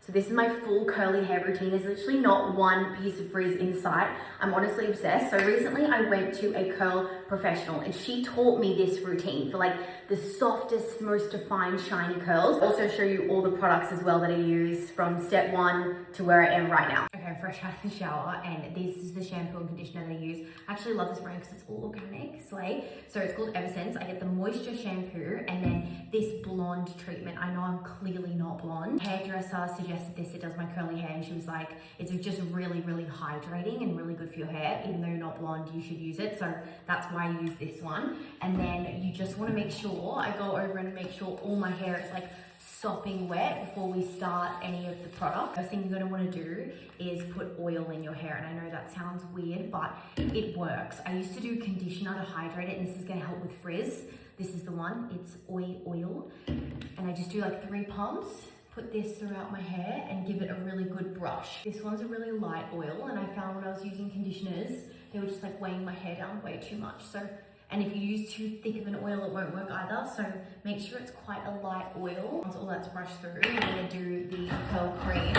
So this is my full curly hair routine. There's literally not one piece of frizz in sight. I'm honestly obsessed. So recently I went to a curl professional and she taught me this routine for like the softest, most defined, shiny curls. I'll also show you all the products as well that I use from step one to where I am right now. Okay, I'm fresh out of the shower and this is the shampoo and conditioner that I use. I actually love this brand because it's all organic, slay. So it's called Everescents. I get the moisture shampoo and then this blonde treatment. I know I'm clearly not blonde. Hairdresser suggested this, it does my curly hair, and she was like, it's just really, really hydrating and really good for your hair. Even though you're not blonde, you should use it. So that's why I use this one. And then you just want to make sure, I go over and make sure all my hair is like sopping wet before we start any of the product. First thing you're going to want to do is put oil in your hair, and I know that sounds weird, but it works. I used to do conditioner to hydrate it, and this is going to help with frizz. This is the one, it's oil, and I just do like 3 pumps, put this throughout my hair and give it a really good brush. This one's a really light oil, and I found when I was using conditioners, they were just like weighing my hair down way too much. So, and if you use too thick of an oil, it won't work either. So make sure it's quite a light oil. Once all that's brushed through, I'm gonna do the curl cream.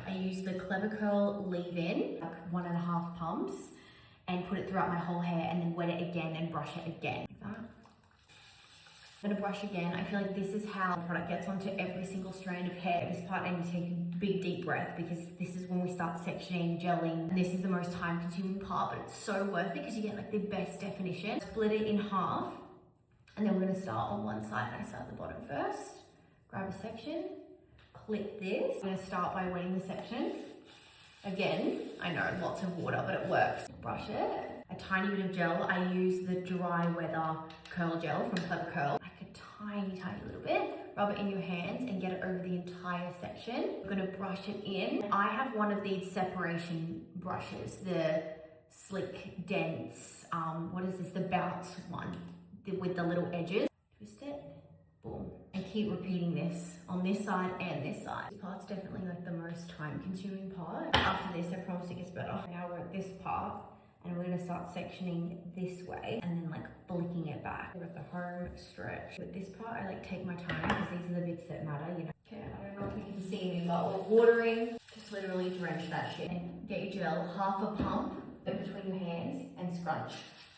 I use the Clever Curl leave-in, like 1.5 pumps, and put it throughout my whole hair, and then wet it again and brush it again. Like that. I'm gonna brush again. I feel like this is how the product gets onto every single strand of hair. This part I need to take a big deep breath because this is when we start sectioning, gelling. And this is the most time consuming part, but it's so worth it because you get like the best definition. Split it in half, and then we're gonna start on one side, and I start at the bottom first. Grab a section, clip this. I'm gonna start by wetting the section. Again, I know lots of water, but it works. Brush it. A tiny bit of gel. I use the Dry Weather Curl Gel from Clever Curl. Like a tiny little bit. Rub it in your hands and get it over the entire section. I'm gonna brush it in. I have one of these separation brushes, the Slick Dense, what is this? The bounce one with the little edges. Twist it, boom. And keep repeating this on this side and this side. This part's definitely like the most time consuming part. After this, I promise it gets better. Now we're at this part, and we're gonna start sectioning this way and then like flicking it back. We're at the home stretch. With this part, I like take my time because these are the bits that matter, you know. Okay, I don't know if you can see me, but we're watering. Just literally drench that shit. And get your gel, half a pump in between your hands and scrunch.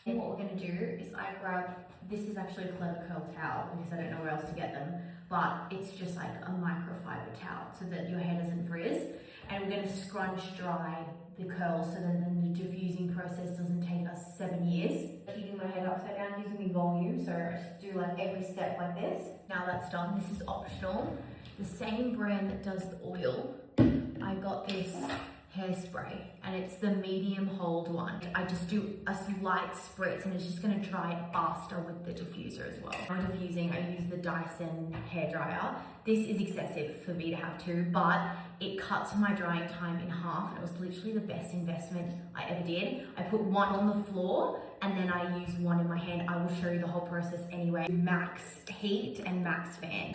And what we're gonna do is I grab, this is actually a Clever Curl towel because I don't know where else to get them, but it's just like a microfiber towel so that your hair doesn't frizz. And we're gonna scrunch dry the curls so that then the diffusing process doesn't take us 7 years. Keeping my head upside down, using the volume, so I just do like every step like this. Now that's done, this is optional. The same brand that does the oil, I got this hairspray, and it's the medium hold one. I just do a slight spritz, and it's just gonna dry it faster with the diffuser as well. When diffusing, I use the Dyson hairdryer. This is excessive for me to have to, but it cuts my drying time in half, and it was literally the best investment I ever did. I put one on the floor, and then I use one in my hand. I will show you the whole process anyway. Max heat and max fan.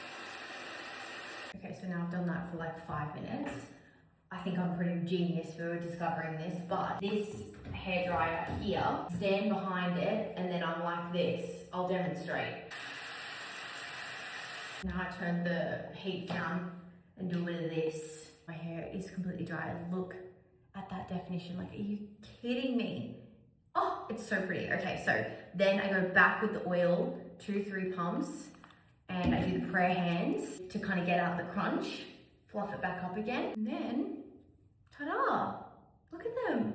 Okay, so now I've done that for like 5 minutes. I think I'm pretty genius for discovering this, but this hairdryer here, stand behind it, and then I'm like this. I'll demonstrate. Now I turn the heat down and do a bit of this. My hair is completely dry. Look at that definition. Like, are you kidding me? Oh, it's so pretty. Okay, so then I go back with the oil, 2-3 pumps, and I do the prayer hands to kind of get out the crunch. Fluff it back up again, and then ta-da! Look at them.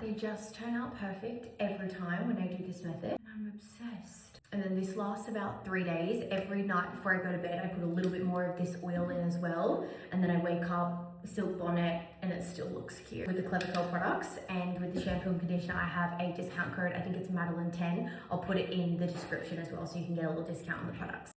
They just turn out perfect every time when I do this method. I'm obsessed. And then this lasts about 3 days. Every night before I go to bed, I put a little bit more of this oil in as well. And then I wake up, silk bonnet, and it still looks cute. With the Clever Curl products and with the shampoo and conditioner, I have a discount code. I think it's MADELEINE10. I'll put it in the description as well so you can get a little discount on the products.